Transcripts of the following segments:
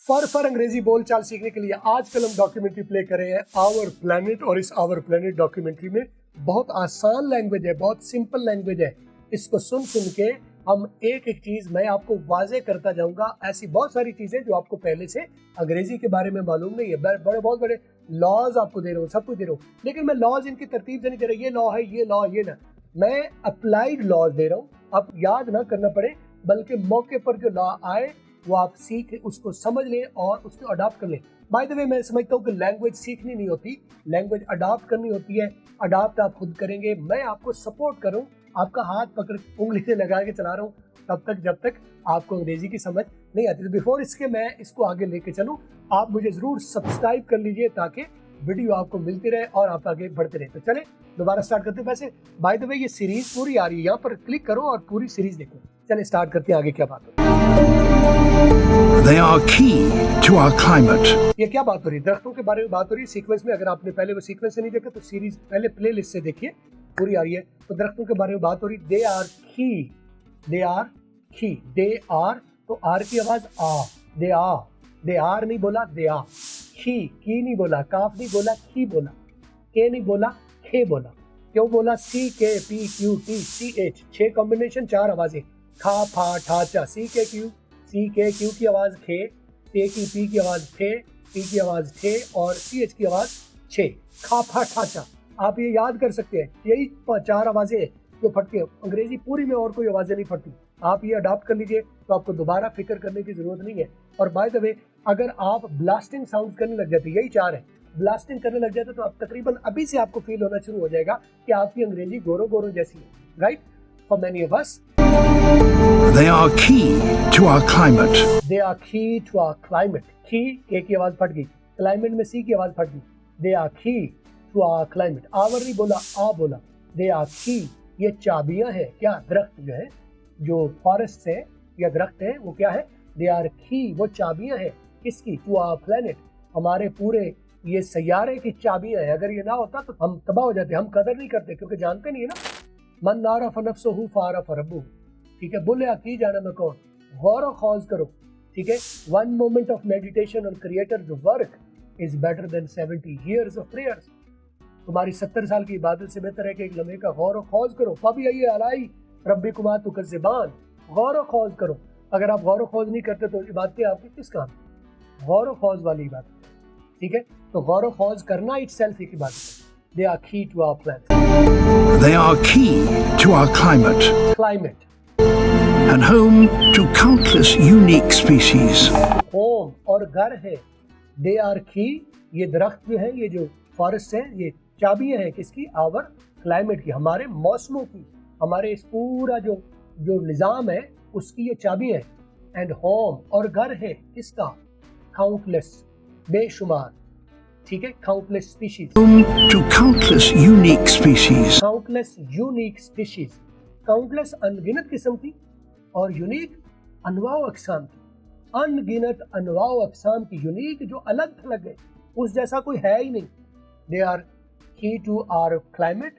For अंग्रेजी बोल चाल सीखने के लिए आजकल हम डॉक्यूमेंट्री प्ले कर रहे हैं आवर प्लेनेट। और इस आवर प्लेनेट डॉक्यूमेंट्री में बहुत आसान लैंग्वेज है, बहुत सिंपल लैंग्वेज है। इसको सुन सुन के हम एक एक चीज मैं आपको वाजे करता जाऊंगा। ऐसी बहुत सारी चीजें जो आपको पहले से अंग्रेजी के बारे में मालूम नहीं है। बहुत बड़े लॉज आपको दे रहा हूँ, सब कुछ दे रहा हूँ, लेकिन मैं लॉज इनकी तरतीब से नहीं दे रहा। ये लॉ है, ये लॉ, ये ना, मैं अप्लाइड लॉज दे रहा हूँ। अब याद ना करना पड़े, बल्कि मौके पर जो लॉ आए वो आप सीख उसको समझ लें और उसको अडॉप्ट कर लें। बाय द वे, मैं समझता हूँ कि लैंग्वेज सीखनी नहीं होती, लैंग्वेज अडॉप्ट करनी होती है। अडॉप्ट आप खुद करेंगे, मैं आपको सपोर्ट करूँ, आपका हाथ पकड़ उंगली से लगा के चला रहा हूँ तब तक जब तक आपको अंग्रेजी की समझ नहीं आती। तो बिफोर इसके मैं इसको आगे लेके चलूँ, आप मुझे जरूर सब्सक्राइब कर लीजिए ताकि वीडियो आपको मिलती रहे और आप आगे बढ़ते रहे। तो चले दोबारा स्टार्ट करते हैं। वैसे बाय द वे ये सीरीज पूरी आ रही है, यहाँ पर क्लिक करो और पूरी सीरीज देखो। चले स्टार्ट करते हैं, आगे क्या बात हो रही है। They are key to our climate. ये क्या बात हो रही है? दरख्तों के बारे में बात हो रही है सीक्वेंस में। अगर आपने पहले वो सीक्वेंस से नहीं देखा तो सीरीज पहले प्ले लिस्ट से देखिए, पूरी आ रही है। तो दरख्तों के बारे में बात हो रही। दे आर की, दे आर की, दे आर, तो आर की आवाज आ, दे आर नहीं बोला, दे आ। की नहीं बोला, काफ नहीं बोला, की बोला, के नहीं बोला, खे बोला। क्यों बोला? C K P Q T C H, 6 combination, 4 आवाजें, खा फा ठा चा। सी के क्यू की आवाज खे, टे की पी की आवाज ठे, टी की आवाज ठे और सी एच की आवाज छे। खा फा ठा चा, आप ये याद कर सकते हैं। यही 4 आवाजें जो फटती है। अंग्रेजी पूरी में और कोई आवाजें नहीं फटती। आप ये अडॉप्ट कर लीजिए तो आपको दोबारा फिक्र करने की जरूरत नहीं है। और बाय द वे, अगर आप ब्लास्टिंग साउंड करने लग जाते, यही 4 है, ब्लास्टिंग करने लग जाते तो आप तकरीबन अभी से आपको फील होना शुरू हो जाएगा कि आपकी अंग्रेजी गोरो गोरो जैसी है, right? For many of us They are key to our climate. They are key to our climate. Key, के की आवाज फट गई, क्लाइमेट में सी की आवाज फट गई। They are key to our climate. Our नहीं बोला, आ बोला। They are key, ये चाबियां हैं। क्या? दरख्त जो है, जो फॉरेस्ट है या दरख्त है, वो क्या है? They are key, वो चाबियां हैं। किसकी? To our planet, हमारे पूरे ये सैयारे की चाबियां हैं। अगर ये ना होता तो हम तबाह हो जाते। हम कदर नहीं करते क्योंकि जानते नहीं है ना। मन नारफ नफ्सहु फारफ रब्बु, ठीक है? बोले की जाना मैं कौन, गौर और खौज करो, ठीक है? 1 moment of meditation on creator work is better than 70 years of prayers. तुम्हारी 70 साल की इबादत से बेहतर है कि एक लम्हे का गौर और खौज करो। फबी अय्य अलाई रब्बिकुमा तुकज़्ज़िबान, गौर और खौज करो। अगर आप गौर और खौज नहीं करते तो इबादतें आपकी किस काम? गौर और खौज वाली इबादत, ठीक है? तो गौर और खौज करना इटसेल्फ एक इबादत है। They are key to our planet. They are key to our climate Climate. and home to countless unique species. Home और घर है। They are key, ये दरख्त जो है, ये जो फॉरेस्ट है, ये चाबियां हैं किसकी? Our climate की, हमारे मौसमों की, हमारे इस पूरा जो निज़ाम है उसकी ये चाबियां हैं। And home और घर है किसका? Countless, बेशुमार, ठीक है? countless species. Home to countless unique species. countless unique species, countless अनगिनत किस्म की और यूनिक अनवाओ अक़साम की। अनगिनत अनवाओ अक़साम की, यूनिक जो अलग थलग है, उस जैसा कोई है ही नहीं। They are key to our climate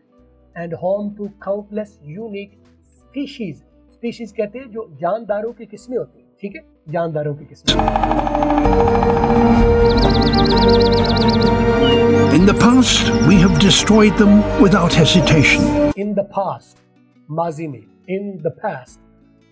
and home to countless unique species. Species कहते हैं जो जानदारों की किस्में होती हैं, ठीक है? जानदारों की किस्में। In the past, we have destroyed them without hesitation. In the past, माजी में, in the past,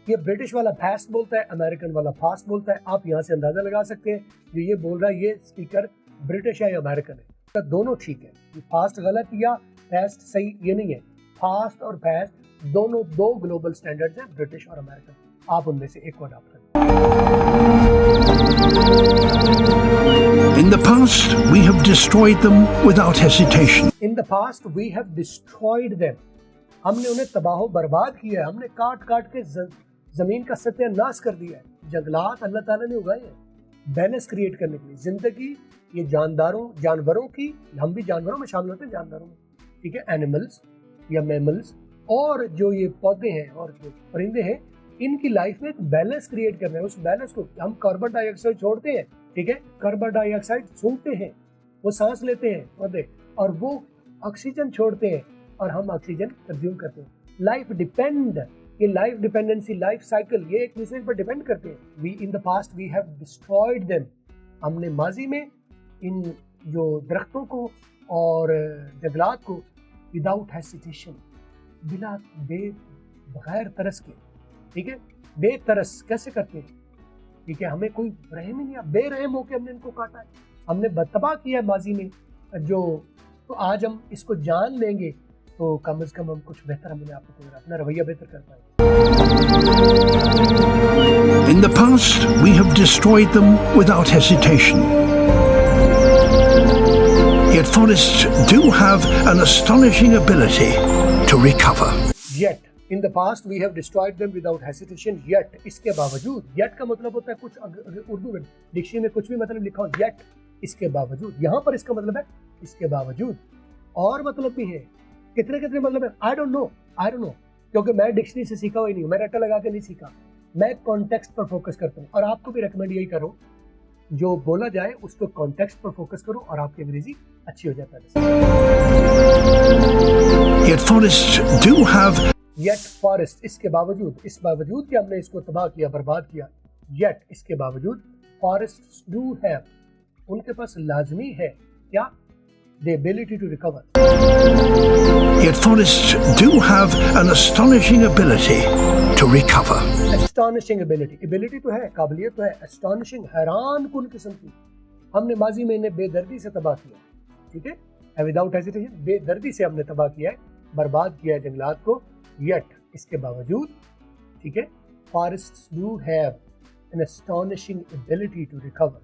ये ब्रिटिश वाला past बोलता है, अमेरिकन वाला past बोलता है। आप यहाँ से अंदाजा लगा सकते हैं जो ये बोल रहा है ये स्पीकर ब्रिटिश है या अमेरिकन है। तो दोनों ठीक है, ये past गलत या past सही ये नहीं है। past और past दोनों 2 ग्लोबल स्टैंडर्ड्स हैं, ब्रिटिश और अमेरिकन। आप उनमें से एक को अडॉप्ट करें। In the past, we have destroyed them without hesitation. In the past, we have destroyed them. हमने उन्हें तबाह बर्बाद किया है। हमने काट काट के जमीन का सत्यानाश कर दिया है। जंगलात अल्लाह ताला ने उगाए हैं बैलेंस क्रिएट करने के लिए। जिंदगी ये जानवरों की, हम भी जानवरों में शामिल होते हैं, जानवरों में, ठीक है? एनिमल्स या मैमल्स और जो ये पौधे हैं और जो परिंदे हैं, इनकी लाइफ में एक बैलेंस क्रिएट करना है। उस बैलेंस को हम कार्बन डाइऑक्साइड छोड़ते हैं, ठीक है? कार्बन डाइऑक्साइड सूंघते हैं, वो सांस लेते हैं पौधे, और वो ऑक्सीजन छोड़ते हैं और हम ऑक्सीजन कंज्यूम करते हैं। लाइफ डिपेंड, ये लाइफ डिपेंडेंसी, लाइफ साइकिल, ये एक दूसरे पर डिपेंड करते हैं। We in the past we have destroyed them, ہم نے ماضی میں ان جو درختوں کو اور جنگلات کو وداؤٹ ہیسیٹیشن بغیر ترس کے، ٹھیک ہے، بے ترس کیسے کرتے ہیں، ٹھیک ہے، ہمیں کوئی رحم ہی نہیں، بے رحم ہو کے ہم نے ان کو کاٹا ہے، ہم نے تباہ کیا ہے ماضی میں جو، تو آج ہم اس کو جان لیں گے تو کم از کم ہم کچھ بہتر ہم آپ کو اپنا رویہ بہتر کر پائیں گے۔ In the past, we have destroyed them without hesitation. Yet forests do have an astonishing ability to recover. Yet, in the past we have destroyed them without hesitation. Yet, اس کے باوجود، yet کا مطلب ہوتا ہے کچھ، اردو میں ڈکشنری میں کچھ بھی مطلب لکھا ہو yet اس کے باوجود، یہاں پر اس کا مطلب ہے اس کے باوجود، اور مطلب بھی ہے، کتنے مطلب ہے I don't know، کیونکہ میں ڈکشنری سے سیکھا ہوئی نہیں ہوں، میں رٹا لگا کے نہیں سیکھا، میں کانٹیکسٹ پر فوکس کرتا ہوں، اور آپ کو بھی ریکمینڈ یہی کرو جو بولا جائے اس کو کانٹیکسٹ پر فوکس کرو اور آپ کی انگریزی اچھی ہو جاتا ہے۔ Yet forests do have Yet forest، اس کے باوجود، اس باوجود کہ ہم نے اس کو تباہ کیا، برباد کیا، yet اس کے باوجود forests do have، ان کے پاس لازمی ہے کیا، the ability to recover۔ Yet forests do have an astonishing ability to recover. astonishing ability تو ہے، قابلیت تو ہے، astonishing حیران کن قسم کی، ہم نے ماضی میں انہیں بے دردی سے تباہ کیا، ٹھیک ہے، وداؤٹ ہیزیٹیشن، بے دردی سے ہم نے تباہ کیا ہے، برباد کیا ہے جنگلات کو، yet اس کے باوجود، ٹھیک ہے، forests do have an astonishing ability to recover،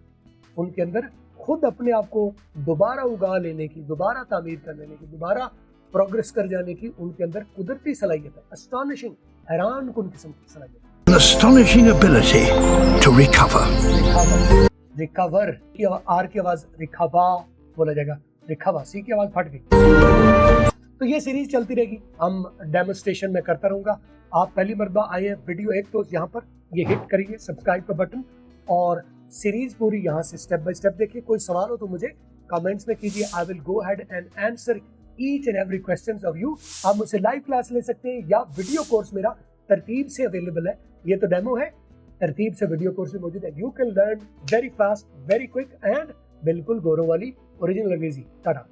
ان کے اندر خود اپنے آپ کو دوبارہ اگا لینے کی، دوبارہ تعمیر کر لینے کی، دوبارہ پروگریس کر جانے کی ان کے اندر قدرتی صلاحیت ہے، astonishing حیران کن قسم کی صلاحیت، An astonishing ability to recover. Recover کی آر کی آواز ریکھابا بولا جائے گا، ریکھابا، سی کی آواز پھٹ گئی۔ تو یہ سیریز چلتی رہے گی، ہم ڈیمونسٹریشن میں کرتا رہوں گا، آپ پہلی مرتبہ آئے ہیں ویڈیو ایک تو یہاں پر یہ ہٹ کریے سبسکرائب کا بٹن، اور سیریز پوری یہاں سے سٹیپ بائی سٹیپ دیکھیے، کوئی سوال ہو تو مجھے کمنٹس میں کیجیے، I will go ahead and answer each and every questions of you. آپ مجھ سے لائیو کلاس لے سکتے ہیں یا ویڈیو کورس میرا ترتیب سے اویلیبل ہے، یہ تو ڈیمو ہے، ترتیب سے ویڈیو کورس میں موجود ہے، you can learn very fast very quick and بالکل گورو والی اوریجنل انگریزی۔ ٹاٹا۔